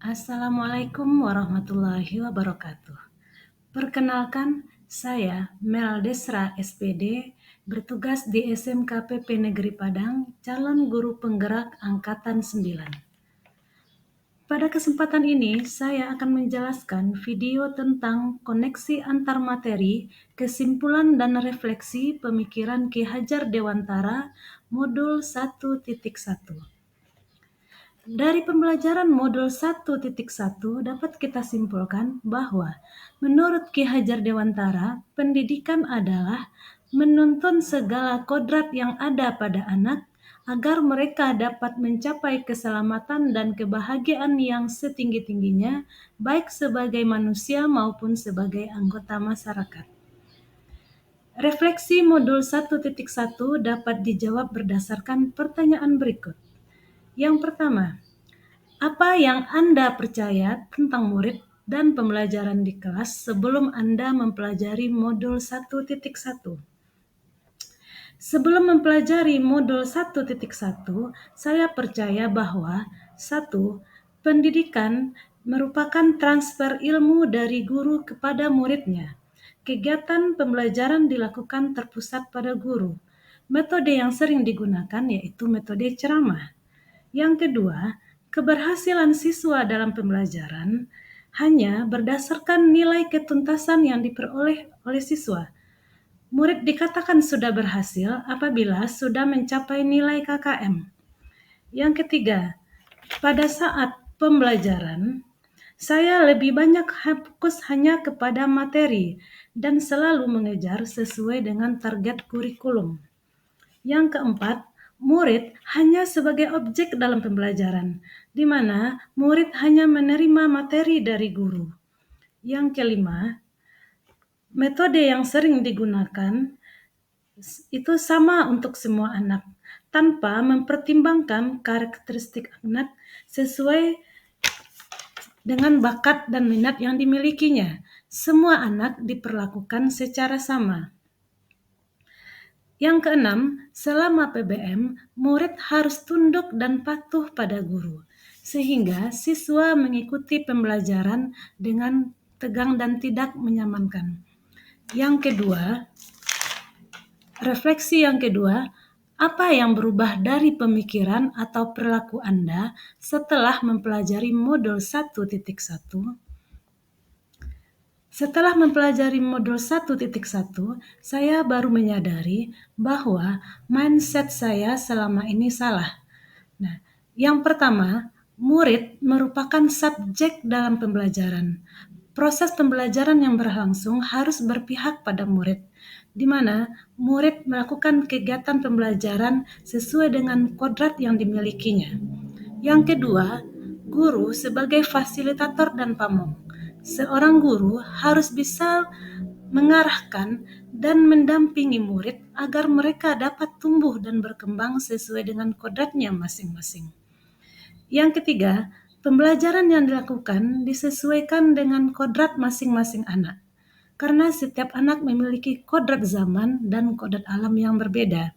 Assalamualaikum warahmatullahi wabarakatuh. Perkenalkan, saya Mel Desra SPD, bertugas di SMKPP Negeri Padang, calon guru penggerak Angkatan 9. Pada kesempatan ini, saya akan menjelaskan video tentang koneksi antar materi, kesimpulan dan refleksi pemikiran Ki Hajar Dewantara, modul 1.1. Dari pembelajaran modul 1.1 dapat kita simpulkan bahwa menurut Ki Hajar Dewantara, pendidikan adalah menuntun segala kodrat yang ada pada anak agar mereka dapat mencapai keselamatan dan kebahagiaan yang setinggi-tingginya, baik sebagai manusia maupun sebagai anggota masyarakat. Refleksi modul 1.1 dapat dijawab berdasarkan pertanyaan berikut. Yang pertama, apa yang Anda percaya tentang murid dan pembelajaran di kelas sebelum Anda mempelajari modul 1.1? Sebelum mempelajari modul 1.1, saya percaya bahwa 1. Pendidikan merupakan transfer ilmu dari guru kepada muridnya. Kegiatan pembelajaran dilakukan terpusat pada guru. Metode yang sering digunakan yaitu metode ceramah. Yang kedua, keberhasilan siswa dalam pembelajaran hanya berdasarkan nilai ketuntasan yang diperoleh oleh siswa. Murid dikatakan sudah berhasil apabila sudah mencapai nilai KKM. Yang ketiga, pada saat pembelajaran, saya lebih banyak fokus hanya kepada materi dan selalu mengejar sesuai dengan target kurikulum. Yang keempat, murid hanya sebagai objek dalam pembelajaran, di mana murid hanya menerima materi dari guru. Yang kelima, metode yang sering digunakan itu sama untuk semua anak, tanpa mempertimbangkan karakteristik anak sesuai dengan bakat dan minat yang dimilikinya. Semua anak diperlakukan secara sama. Yang keenam, selama PBM, murid harus tunduk dan patuh pada guru, sehingga siswa mengikuti pembelajaran dengan tegang dan tidak menyamankan. Yang kedua, refleksi yang kedua, apa yang berubah dari pemikiran atau perilaku Anda setelah mempelajari modul 1.1? Setelah mempelajari modul 1.1, saya baru menyadari bahwa mindset saya selama ini salah. Nah, yang pertama, murid merupakan subjek dalam pembelajaran. Proses pembelajaran yang berlangsung harus berpihak pada murid, di mana murid melakukan kegiatan pembelajaran sesuai dengan kodrat yang dimilikinya. Yang kedua, guru sebagai fasilitator dan pamong. Seorang guru harus bisa mengarahkan dan mendampingi murid agar mereka dapat tumbuh dan berkembang sesuai dengan kodratnya masing-masing. Yang ketiga, pembelajaran yang dilakukan disesuaikan dengan kodrat masing-masing anak, karena setiap anak memiliki kodrat zaman dan kodrat alam yang berbeda.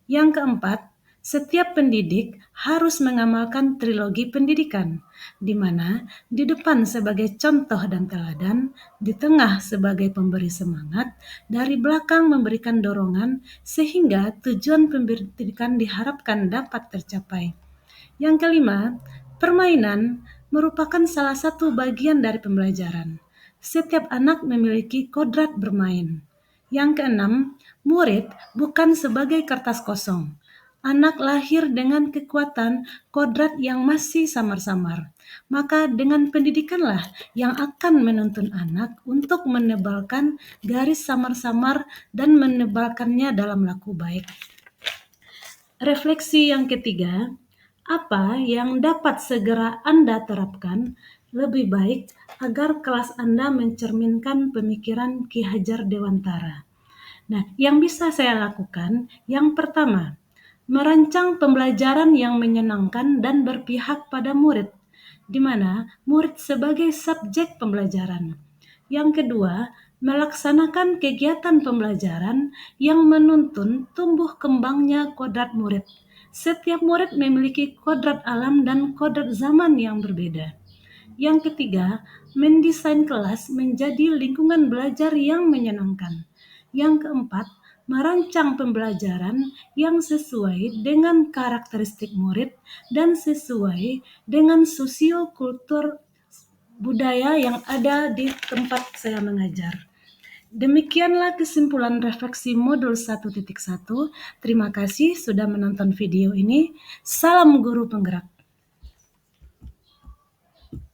Yang keempat, setiap pendidik harus mengamalkan trilogi pendidikan, di mana di depan sebagai contoh dan teladan, di tengah sebagai pemberi semangat, dari belakang memberikan dorongan sehingga tujuan pendidikan diharapkan dapat tercapai. Yang kelima, permainan merupakan salah satu bagian dari pembelajaran. Setiap anak memiliki kodrat bermain. Yang keenam, murid bukan sebagai kertas kosong. Anak lahir dengan kekuatan kodrat yang masih samar-samar. Maka dengan pendidikanlah yang akan menuntun anak untuk menebalkan garis samar-samar dan menebalkannya dalam laku baik. Refleksi yang ketiga, apa yang dapat segera Anda terapkan lebih baik agar kelas Anda mencerminkan pemikiran Ki Hajar Dewantara? Nah, yang bisa saya lakukan, yang pertama, merancang pembelajaran yang menyenangkan dan berpihak pada murid, di mana murid sebagai subjek pembelajaran. Yang kedua, melaksanakan kegiatan pembelajaran yang menuntun tumbuh kembangnya kodrat murid. Setiap murid memiliki kodrat alam dan kodrat zaman yang berbeda. Yang ketiga, mendesain kelas menjadi lingkungan belajar yang menyenangkan. Yang keempat, merancang pembelajaran yang sesuai dengan karakteristik murid dan sesuai dengan sosiokultur budaya yang ada di tempat saya mengajar. Demikianlah kesimpulan refleksi modul 1.1. Terima kasih sudah menonton video ini. Salam guru penggerak.